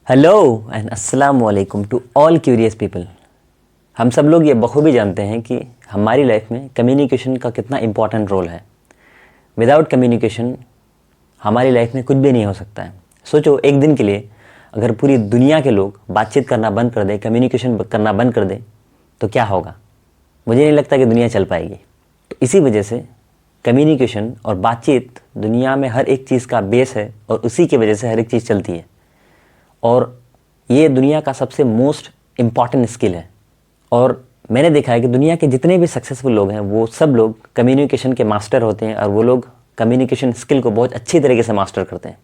Hello and अस्सलाम वालेकुम to all curious people. हम सब लोग ये बखूबी जानते हैं कि हमारी लाइफ में कम्युनिकेशन का कितना इम्पॉर्टेंट रोल है। विदाउट कम्युनिकेशन हमारी लाइफ में कुछ भी नहीं हो सकता है। सोचो, एक दिन के लिए अगर पूरी दुनिया के लोग बातचीत करना बंद कर दें, कम्युनिकेशन करना बंद कर दें, तो क्या होगा? मुझे नहीं लगता कि दुनिया चल पाएगी। तो इसी वजह से कम्युनिकेशन और बातचीत दुनिया में हर एक चीज़ का बेस है और उसी की वजह से हर एक चीज़ चलती है। और ये दुनिया का सबसे मोस्ट इम्पॉर्टेंट स्किल है। और मैंने देखा है कि दुनिया के जितने भी सक्सेसफुल लोग हैं वो सब लोग कम्युनिकेशन के मास्टर होते हैं और वो लोग कम्युनिकेशन स्किल को बहुत अच्छी तरीके से मास्टर करते हैं।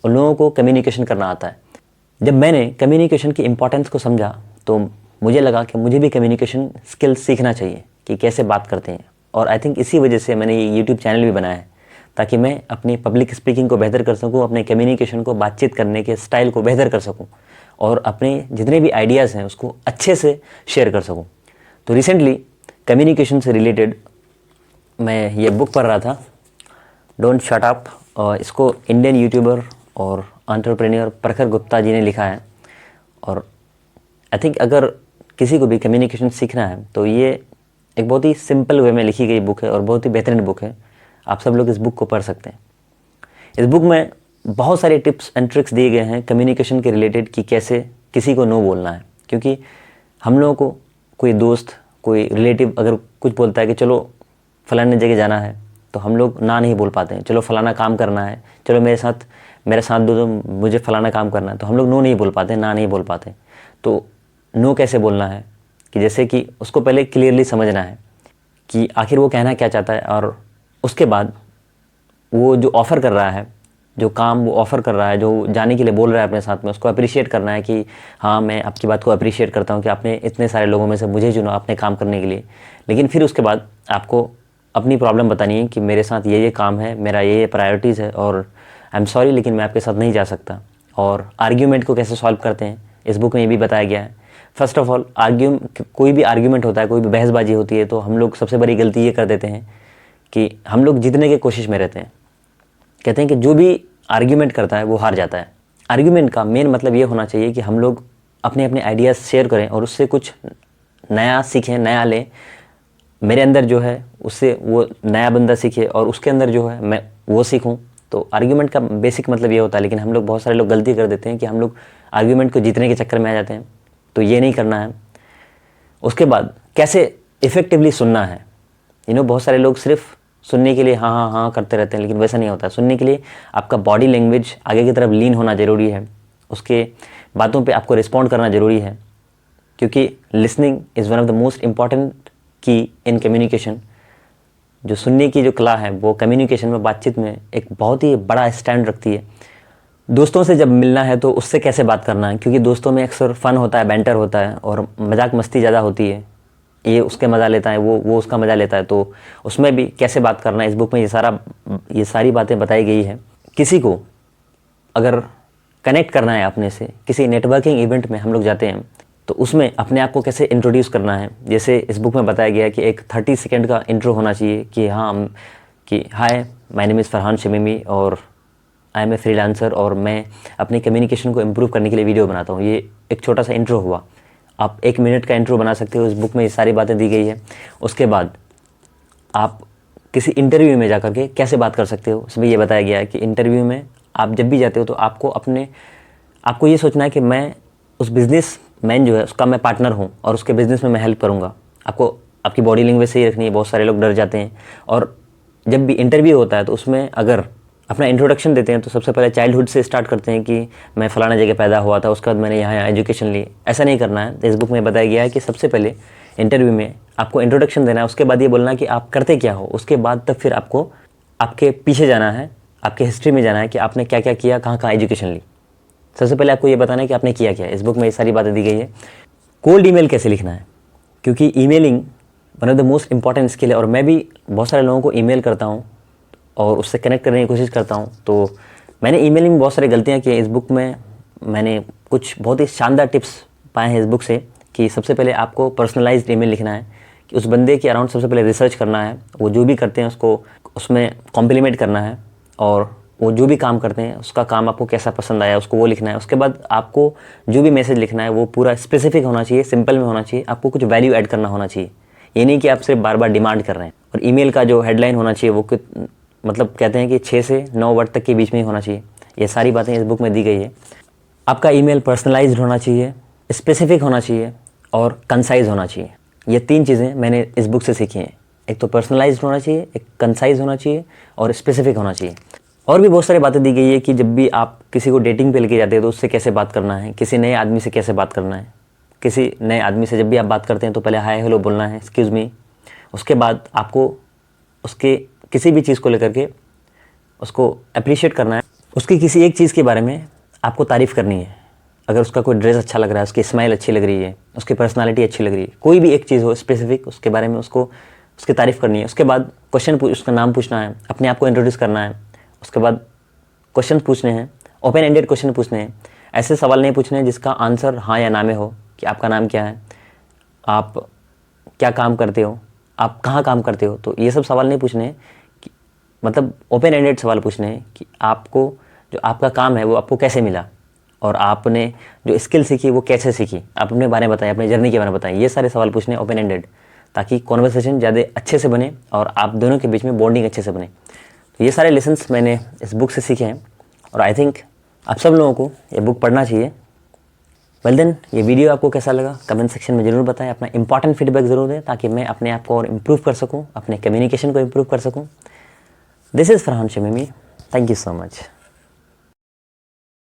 उन लोगों को कम्युनिकेशन करना आता है। जब मैंने कम्युनिकेशन की इम्पोर्टेंस को समझा तो मुझे लगा कि मुझे भी कम्युनिकेशन स्किल सीखना चाहिए कि कैसे बात करते हैं। और आई थिंक इसी वजह से मैंने ये यूट्यूब चैनल भी बनाया है ताकि मैं अपनी पब्लिक स्पीकिंग को बेहतर कर सकूं, अपने कम्युनिकेशन को, बातचीत करने के स्टाइल को बेहतर कर सकूं और अपने जितने भी आइडियाज़ हैं उसको अच्छे से शेयर कर सकूं। तो रिसेंटली कम्युनिकेशन से रिलेटेड मैं ये बुक पढ़ रहा था, डोंट शट अप। इसको इंडियन यूट्यूबर और एंटरप्रेन्योर प्रखर गुप्ता जी ने लिखा है। और आई थिंक अगर किसी को भी कम्युनिकेशन सीखना है तो ये एक बहुत ही सिंपल वे में लिखी गई बुक है और बहुत ही बेहतरीन बुक है। आप सब लोग इस बुक को पढ़ सकते हैं। इस बुक में बहुत सारे टिप्स एंड ट्रिक्स दिए गए हैं कम्युनिकेशन के रिलेटेड कि कैसे किसी को नो बोलना है। क्योंकि हम लोगों को कोई दोस्त, कोई रिलेटिव अगर कुछ बोलता है कि चलो फलाने जगह जाना है, तो हम लोग ना नहीं बोल पाते हैं। चलो फलाना काम करना है, चलो मेरे साथ दो, मुझे फलाना काम करना है, तो हम लोग नो नहीं बोल पाते, ना नहीं बोल पाते। तो नो कैसे बोलना है कि जैसे कि उसको पहले क्लियरली समझना है कि आखिर वो कहना क्या चाहता है, और उसके बाद वो जो ऑफ़र कर रहा है, जो काम वो ऑफ़र कर रहा है, जो जाने के लिए बोल रहा है अपने साथ में, उसको अप्रिशिएट करना है कि हाँ, मैं आपकी बात को अप्रिशिएट करता हूँ कि आपने इतने सारे लोगों में से मुझे चुना अपने काम करने के लिए। लेकिन फिर उसके बाद आपको अपनी प्रॉब्लम बतानी है कि मेरे साथ ये काम है, मेरा ये प्रायोरिटीज़ है और आई एम सॉरी लेकिन मैं आपके साथ नहीं जा सकता। और आर्ग्यूमेंट को कैसे सॉल्व करते हैं इस बुक में ये भी बताया गया है। फर्स्ट ऑफ ऑल, कोई भी आर्ग्यूमेंट होता है, कोई भी बहसबाजी होती है, तो हम लोग सबसे बड़ी गलती ये कर देते हैं कि हम लोग जीतने की कोशिश में रहते हैं। कहते हैं कि जो भी आर्ग्यूमेंट करता है वो हार जाता है। आर्ग्यूमेंट का मेन मतलब ये होना चाहिए कि हम लोग अपने अपने आइडियाज़ शेयर करें और उससे कुछ नया सीखें, नया लें। मेरे अंदर जो है उससे वो नया बंदा सीखे और उसके अंदर जो है मैं वो सीखूं। तो आर्ग्यूमेंट का बेसिक मतलब ये होता है। लेकिन हम लोग बहुत सारे लोग गलती कर देते हैं कि हम लोग आर्ग्यूमेंट को जीतने के चक्कर में आ जाते हैं। तो ये नहीं करना है। उसके बाद कैसे इफ़ेक्टिवली सुनना है। बहुत सारे लोग सिर्फ सुनने के लिए हाँ हाँ हाँ करते रहते हैं, लेकिन वैसा नहीं होता है। सुनने के लिए आपका बॉडी लैंग्वेज आगे की तरफ लीन होना ज़रूरी है, उसके बातों पे आपको रिस्पॉन्ड करना ज़रूरी है। क्योंकि listening is one of the most important की इन कम्युनिकेशन। जो सुनने की जो कला है वो कम्युनिकेशन में, बातचीत में एक बहुत ही बड़ा स्टैंड रखती है। दोस्तों से जब मिलना है तो उससे कैसे बात करना है, क्योंकि दोस्तों में अक्सर फ़न होता है, बैंटर होता है और मजाक मस्ती ज़्यादा होती है। ये उसके मज़ा लेता है, वो उसका मज़ा लेता है। तो उसमें भी कैसे बात करना है, इस बुक में ये सारी बातें बताई गई है। किसी को अगर कनेक्ट करना है अपने से, किसी नेटवर्किंग इवेंट में हम लोग जाते हैं तो उसमें अपने आप को कैसे इंट्रोड्यूस करना है। जैसे इस बुक में बताया गया है कि एक 30 सेकेंड का इंट्रो होना चाहिए कि हाय, माय नेम इज़ फरहान शमीमी और आई एम ए फ्रीलांसर और मैं अपनी कम्युनिकेशन को इम्प्रूव करने के लिए वीडियो बनाता हूँ। ये एक छोटा सा इंट्रो हुआ। आप 1 मिनट का इंट्रो बना सकते हो। इस बुक में ये सारी बातें दी गई है। उसके बाद आप किसी इंटरव्यू में जाकर के कैसे बात कर सकते हो, उसमें ये बताया गया है कि इंटरव्यू में आप जब भी जाते हो तो आपको ये सोचना है कि मैं उस बिज़नेस मैन जो है उसका मैं पार्टनर हूँ और उसके बिज़नेस में मैं हेल्प करूँगा। आपको आपकी बॉडी लैंग्वेज सही रखनी है। बहुत सारे लोग डर जाते हैं। और जब भी इंटरव्यू होता है तो उसमें अगर अपना इंट्रोडक्शन देते हैं तो सबसे पहले चाइल्डहुड से स्टार्ट करते हैं कि मैं फ़लाना जगह पैदा हुआ था, उसके बाद मैंने यहाँ एजुकेशन ली। ऐसा नहीं करना है। इस बुक में बताया गया है कि सबसे पहले इंटरव्यू में आपको इंट्रोडक्शन देना है, उसके बाद ये बोलना कि आप करते क्या हो। उसके बाद तब फिर आपको आपके पीछे जाना है, आपके हिस्ट्री में जाना है कि आपने क्या क्या किया, कहाँ कहाँ एजुकेशन ली। सबसे पहले आपको ये बताना है कि आपने किया क्या। इस बुक में ये सारी बातें दी गई है। कोल्ड ईमेल कैसे लिखना है, क्योंकि emailing one of the most important skill है। और मैं भी बहुत सारे लोगों को ईमेल करता हूँ और उससे कनेक्ट करने की कोशिश करता हूँ। तो मैंने ईमेलिंग में बहुत सारी गलतियाँ की। इस बुक में मैंने कुछ बहुत ही शानदार टिप्स पाए हैं इस बुक से कि सबसे पहले आपको पर्सनलाइज्ड ईमेल लिखना है कि उस बंदे के अराउंड सबसे पहले रिसर्च करना है। वो जो भी करते हैं उसको उसमें कॉम्प्लीमेंट करना है और वो जो भी काम करते हैं उसका काम आपको कैसा पसंद आया उसको वो लिखना है। उसके बाद आपको जो भी मैसेज लिखना है वो पूरा स्पेसिफिक होना चाहिए, सिंपल में होना चाहिए, आपको कुछ वैल्यू ऐड करना होना चाहिए। ये नहीं कि आप सिर्फ बार बार डिमांड कर रहे हैं। और ईमेल का जो हेडलाइन होना चाहिए वो मतलब कहते हैं कि 6 से 9 वर्ड तक के बीच में ही होना चाहिए। ये सारी बातें इस बुक में दी गई है। आपका ईमेल पर्सनलाइज्ड होना चाहिए, स्पेसिफिक होना चाहिए और कंसाइज होना चाहिए। ये 3 चीज़ें मैंने इस बुक से सीखी हैं। एक तो पर्सनलाइज्ड होना चाहिए, एक कंसाइज होना चाहिए और स्पेसिफिक होना चाहिए। और भी बहुत सारी बातें दी गई है कि जब भी आप किसी को डेटिंग पे लेके जाते हैं तो उससे कैसे बात करना है, किसी नए आदमी से कैसे बात करना है। किसी नए आदमी से जब भी आप बात करते हैं तो पहले हाय हेलो बोलना है, एक्सक्यूज़ मी। उसके बाद आपको उसके किसी भी चीज़ को लेकर के उसको अप्रिशिएट करना है। उसकी किसी एक चीज़ के बारे में आपको तारीफ़ करनी है। अगर उसका कोई ड्रेस अच्छा लग रहा है, उसकी स्माइल अच्छी लग रही है, उसकी पर्सनालिटी अच्छी लग रही है, कोई भी एक चीज़ हो स्पेसिफिक, उसके बारे में उसको उसकी तारीफ़ करनी है। उसके बाद उसका नाम पूछना है, अपने आप को इंट्रोड्यूस करना है। उसके बाद क्वेश्चन पूछने हैं, ओपन एंडेड क्वेश्चन पूछने हैं। ऐसे सवाल नहीं पूछने हैं जिसका आंसर हाँ या ना में हो, कि आपका नाम क्या है, आप क्या काम करते हो, आप कहाँ काम करते हो। तो ये सब सवाल नहीं पूछने हैं, मतलब ओपन एंडेड सवाल पूछने हैं कि आपको जो आपका काम है वो आपको कैसे मिला और आपने जो स्किल सीखी वो कैसे सीखी। आप अपने बारे में बताएं, अपने जर्नी के बारे में बताएं। ये सारे सवाल पूछने ओपन एंडेड, ताकि कॉन्वर्सेशन ज़्यादा अच्छे से बने और आप दोनों के बीच में बॉन्डिंग अच्छे से बने। तो ये सारे लेसन्स मैंने इस बुक से सीखे हैं और आई थिंक आप सब लोगों को ये बुक पढ़ना चाहिए। वेल देन, ये वीडियो आपको कैसा लगा कमेंट सेक्शन में ज़रूर बताएं। अपना इंपॉर्टेंट फीडबैक ज़रूर दें ताकि मैं अपने आप को और इम्प्रूव कर सकूँ, अपने कम्युनिकेशन को इम्प्रूव कर सकूँ। This is Farhan Shamimi. Thank you so much.